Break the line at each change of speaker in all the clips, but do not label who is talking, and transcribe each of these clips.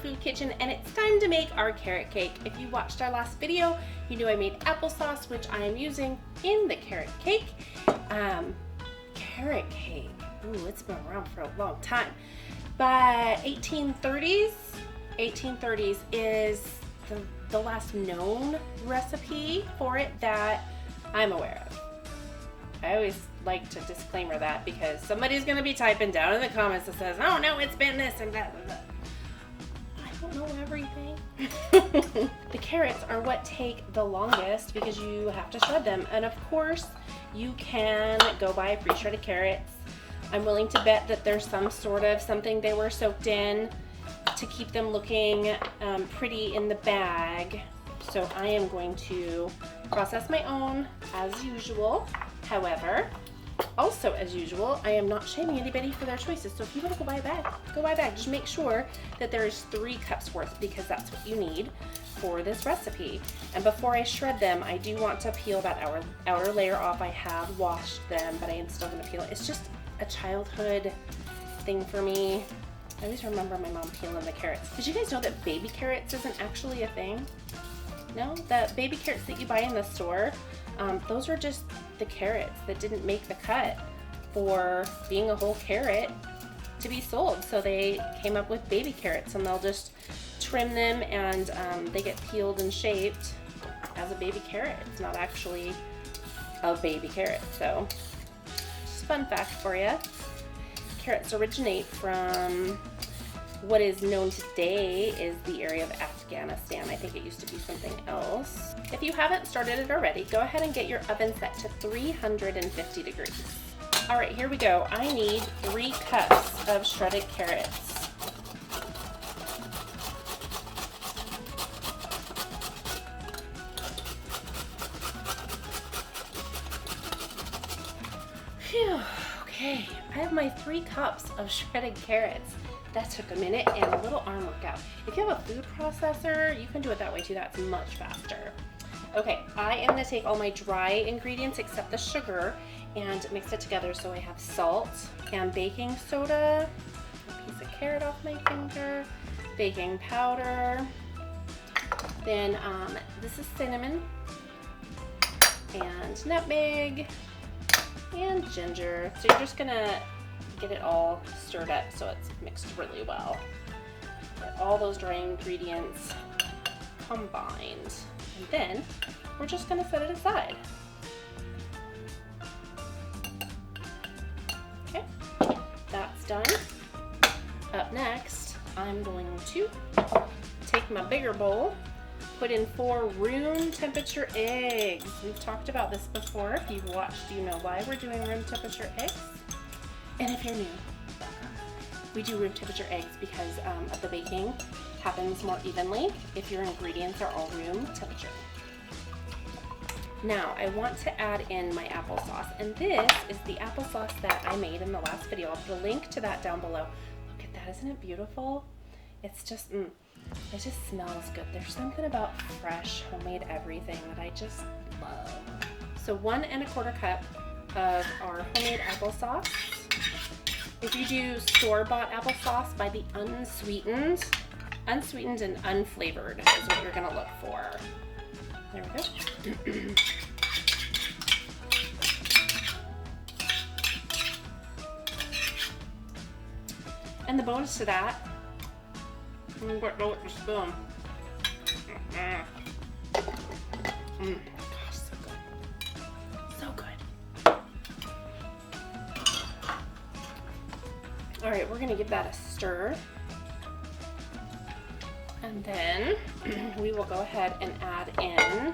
food kitchen, and it's time to make our carrot cake. If you watched our last video, you knew I made applesauce, which I am using in the carrot cake. Carrot cake, ooh, it's been around for a long time. But 1830s is the last known recipe for it that I'm aware of. I always like to disclaimer that because somebody's going to be typing down in the comments that says, oh no, it's been this and that and that. I don't know everything. The carrots are what take the longest because you have to shred them. And of course, you can go buy pre-shredded carrots. I'm willing to bet that there's some sort of something they were soaked in to keep them looking pretty in the bag. So I am going to process my own as usual. However, also as usual, I am not shaming anybody for their choices. So if you want to go buy a bag, go buy a bag. Just make sure that there's 3 cups worth because that's what you need for this recipe. And before I shred them, I do want to peel that outer layer off. I have washed them, but I am still going to peel it. It's just a childhood thing for me. I always remember my mom peeling the carrots. Did you guys know that baby carrots isn't actually a thing? No? The baby carrots that you buy in the store, those are just the carrots that didn't make the cut for being a whole carrot to be sold. So they came up with baby carrots, and they'll just trim them and they get peeled and shaped as a baby carrot. It's not actually a baby carrot. So just a fun fact for you. Carrots originate from what is known today is the area of Afghanistan. I think it used to be something else. If you haven't started it already, go ahead and get your oven set to 350 degrees. All right, here we go. I need 3 cups of shredded carrots. Phew, okay. I have my 3 cups of shredded carrots. That took a minute and a little arm workout. If you have a food processor, you can do it that way too. That's much faster. Okay, I am gonna take all my dry ingredients except the sugar and mix it together. So I have salt and baking soda, a piece of carrot off my finger, baking powder, then this is cinnamon and nutmeg and ginger. So you're just gonna get it all stirred up so it's mixed really well. Get all those dry ingredients combined. And then we're just gonna set it aside. Okay, that's done. Up next, I'm going to take my bigger bowl, put in 4 room temperature eggs. We've talked about this before. If you've watched, you know why we're doing room temperature eggs. And if you're new, we do room temperature eggs because of the baking happens more evenly if your ingredients are all room temperature. Now I want to add in my applesauce, and this is the applesauce that I made in the last video. I'll put a link to that down below. Look at that, isn't it beautiful? It's just, it just smells good. There's something about fresh homemade everything that I just love. So 1 1/4 cup of our homemade applesauce. If you do store-bought applesauce, buy the unsweetened and unflavored is what you're gonna look for. There we go. And the bonus to that, I'm gonna go with the spoon. Gosh, so good. So good. All right, we're gonna give that a stir. And then we will go ahead and add in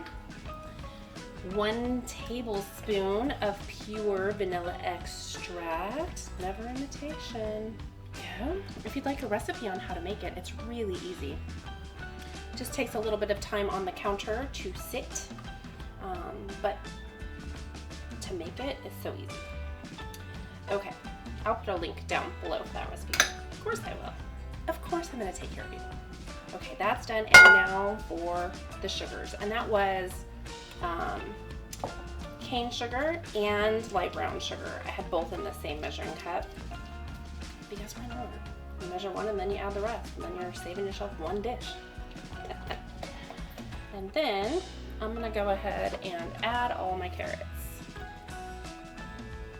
1 tablespoon of pure vanilla extract. Never imitation. Yeah. If you'd like a recipe on how to make it, it's really easy. It just takes a little bit of time on the counter to sit, but to make it is so easy. Okay, I'll put a link down below for that recipe. Of course I will. Of course I'm gonna take care of you. Okay, that's done, and now for the sugars. And that was cane sugar and light brown sugar. I had both in the same measuring cup because why not? You measure one and then you add the rest, and then you're saving yourself one dish. And then I'm gonna go ahead and add all my carrots.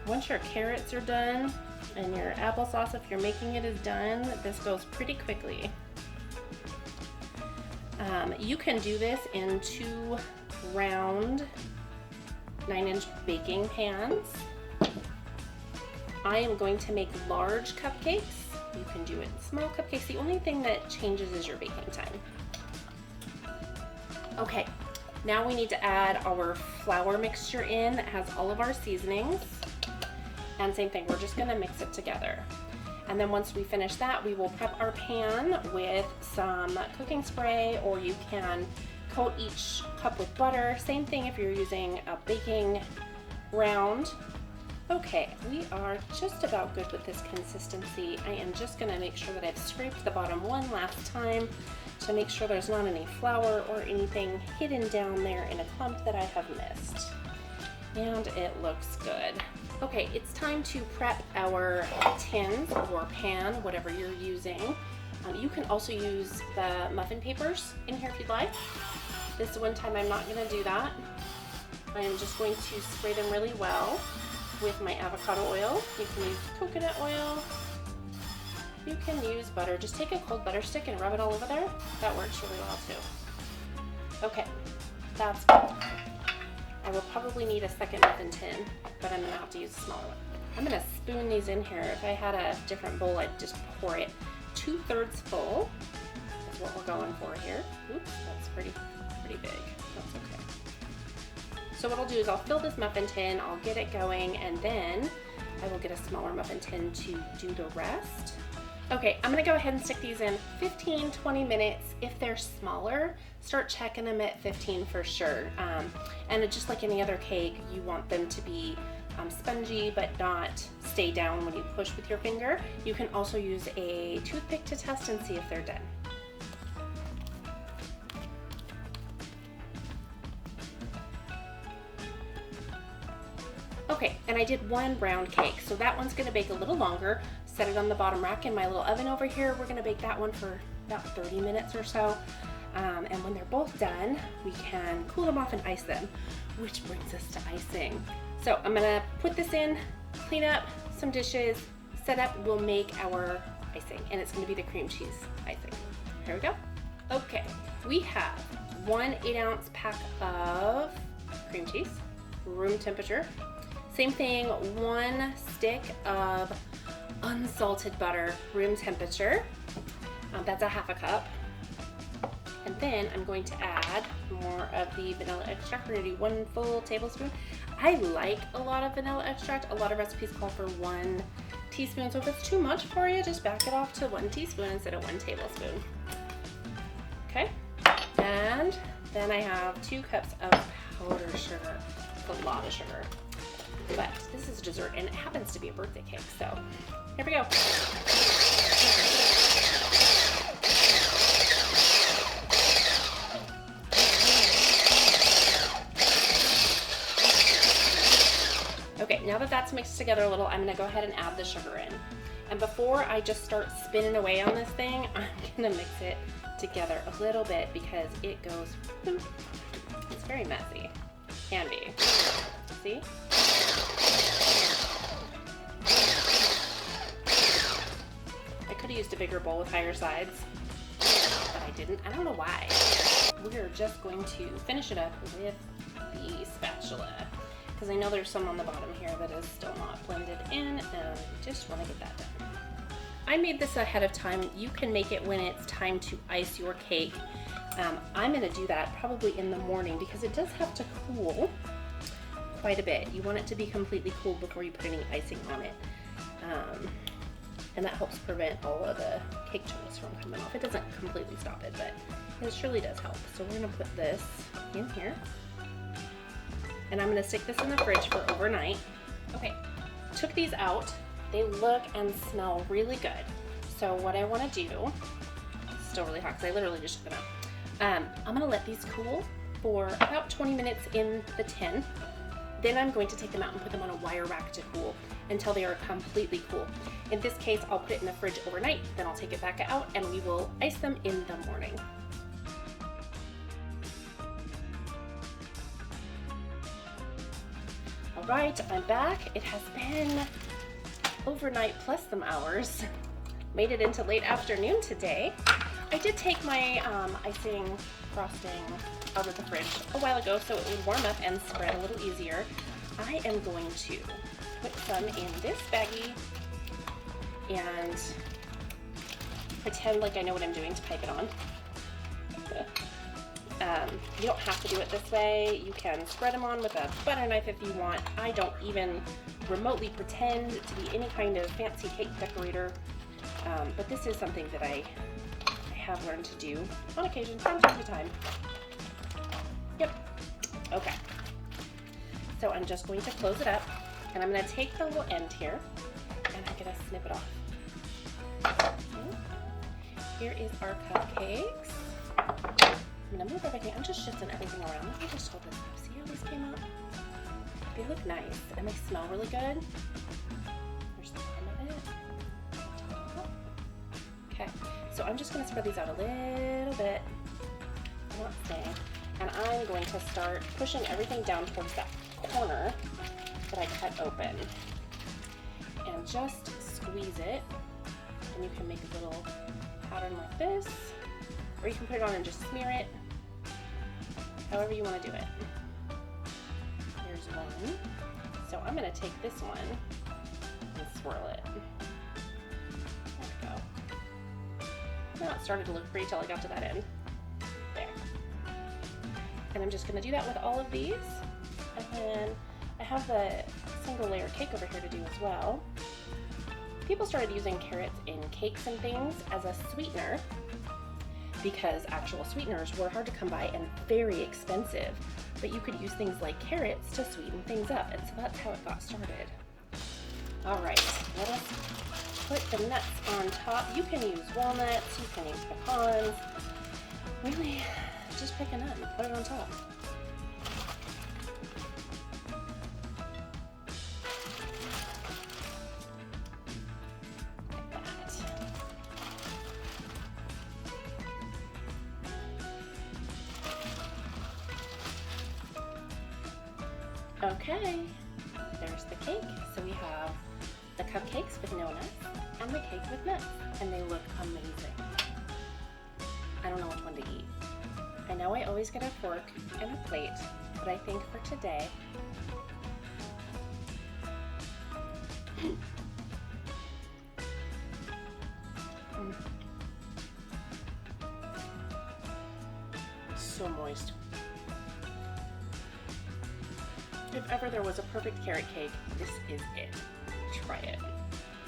Once your carrots are done and your applesauce, if you're making it, is done, this goes pretty quickly. You can do this in 2 round 9-inch baking pans. I am going to make large cupcakes. You can do it in small cupcakes. The only thing that changes is your baking time. Okay, now we need to add our flour mixture in that has all of our seasonings. And same thing, we're just gonna mix it together. And then once we finish that, we will prep our pan with some cooking spray, or you can coat each cup with butter. Same thing if you're using a baking round. Okay, we are just about good with this consistency. I am just gonna make sure that I've scraped the bottom one last time to make sure there's not any flour or anything hidden down there in a clump that I have missed. And it looks good. Okay, it's time to prep our tins or pan, whatever you're using. You can also use the muffin papers in here if you'd like. This one time I'm not gonna do that. I am just going to spray them really well with my avocado oil. You can use coconut oil. You can use butter. Just take a cold butter stick and rub it all over there. That works really well too. Okay, that's good. I will probably need a second muffin tin, but I'm gonna have to use a smaller one. I'm gonna spoon these in here. If I had a different bowl, I'd just pour it 2/3 full. That's what we're going for here. Oops, that's pretty big. That's okay. So what I'll do is I'll fill this muffin tin, I'll get it going, and then I will get a smaller muffin tin to do the rest. Okay, I'm gonna go ahead and stick these in 15-20 minutes. If they're smaller, start checking them at 15 for sure. And just like any other cake, you want them to be spongy but not stay down when you push with your finger. You can also use a toothpick to test and see if they're done. Okay, and I did one round cake, so that one's gonna bake a little longer. Set it on the bottom rack in my little oven over here. We're gonna bake that one for about 30 minutes or so. And when they're both done, we can cool them off and ice them, which brings us to icing. So I'm gonna put this in, clean up some dishes, set up, we'll make our icing, and it's gonna be the cream cheese icing. Here we go. Okay, we have 1 8-ounce pack of cream cheese, room temperature. Same thing, 1 stick of unsalted butter, room temperature. That's a 1/2 cup. And then I'm going to add more of the vanilla extract. We're gonna do 1 full tablespoon. I like a lot of vanilla extract. A lot of recipes call for 1 teaspoon. So if it's too much for you, just back it off to 1 teaspoon instead of 1 tablespoon. Okay, and then I have 2 cups of powdered sugar. It's a lot of sugar. But this is dessert and it happens to be a birthday cake, so here we go. Okay, now that that's mixed together a little, I'm gonna go ahead and add the sugar in. And before I just start spinning away on this thing, I'm gonna mix it together a little bit because it goes, it's very messy. Can be. See? I could have used a bigger bowl with higher sides, but I didn't. I don't know why. We're just going to finish it up with the spatula because I know there's some on the bottom here that is still not blended in, and I just want to get that done. I made this ahead of time. You can make it when it's time to ice your cake. I'm going to do that probably in the morning because it does have to cool quite a bit. You want it to be completely cooled before you put any icing on it. And that helps prevent all of the cake chunks from coming off. It doesn't completely stop it, but it surely does help. So we're gonna put this in here. And I'm gonna stick this in the fridge for overnight. Okay, took these out. They look and smell really good. So what I wanna do, it's still really hot because I literally just took them out. I'm gonna let these cool for about 20 minutes in the tin. Then I'm going to take them out and put them on a wire rack to cool until they are completely cool. In this case, I'll put it in the fridge overnight, then I'll take it back out and we will ice them in the morning. All right, I'm back. It has been overnight plus some hours. Made it into late afternoon today. I did take my icing frosting out of the fridge a while ago so it would warm up and spread a little easier. I am going to put some in this baggie and pretend like I know what I'm doing to pipe it on. You don't have to do it this way. You can spread them on with a butter knife if you want. I don't even remotely pretend to be any kind of fancy cake decorator, but this is something that I have learned to do on occasion from time to time. Yep. Okay. So I'm just going to close it up, and I'm going to take the little end here, and I'm going to snip it off. Okay. Here is our cupcakes. I'm going to move everything. I'm just shifting everything around. Let me just hold this up. See how these came out? They look nice, and they smell really good. There's the bottom of it. Okay, so I'm just going to spread these out a little bit. I'm not staying. And I'm going to start pushing everything down towards that corner that I cut open. And just squeeze it. And you can make a little pattern like this. Or you can put it on and just smear it. However you want to do it. Here's one. So I'm going to take this one and swirl it. There we go. Now it started to look pretty till I got to that end. There. And I'm just going to do that with all of these. And then I have the single layer cake over here to do as well. People started using carrots in cakes and things as a sweetener because actual sweeteners were hard to come by and very expensive. But you could use things like carrots to sweeten things up, and so that's how it got started. All right, let us put the nuts on top. You can use walnuts, you can use pecans. Really, just pick a nut and put it on top. Okay, there's the cake. So we have the cupcakes with no nuts and the cake with nuts, and they look amazing. I don't know which one to eat. I know I always get a fork and a plate, but I think for today, so moist. If ever there was a perfect carrot cake, this is it. Try it.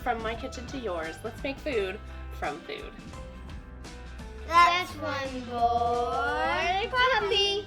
From my kitchen to yours, let's make food from food.
That's one boy puppy.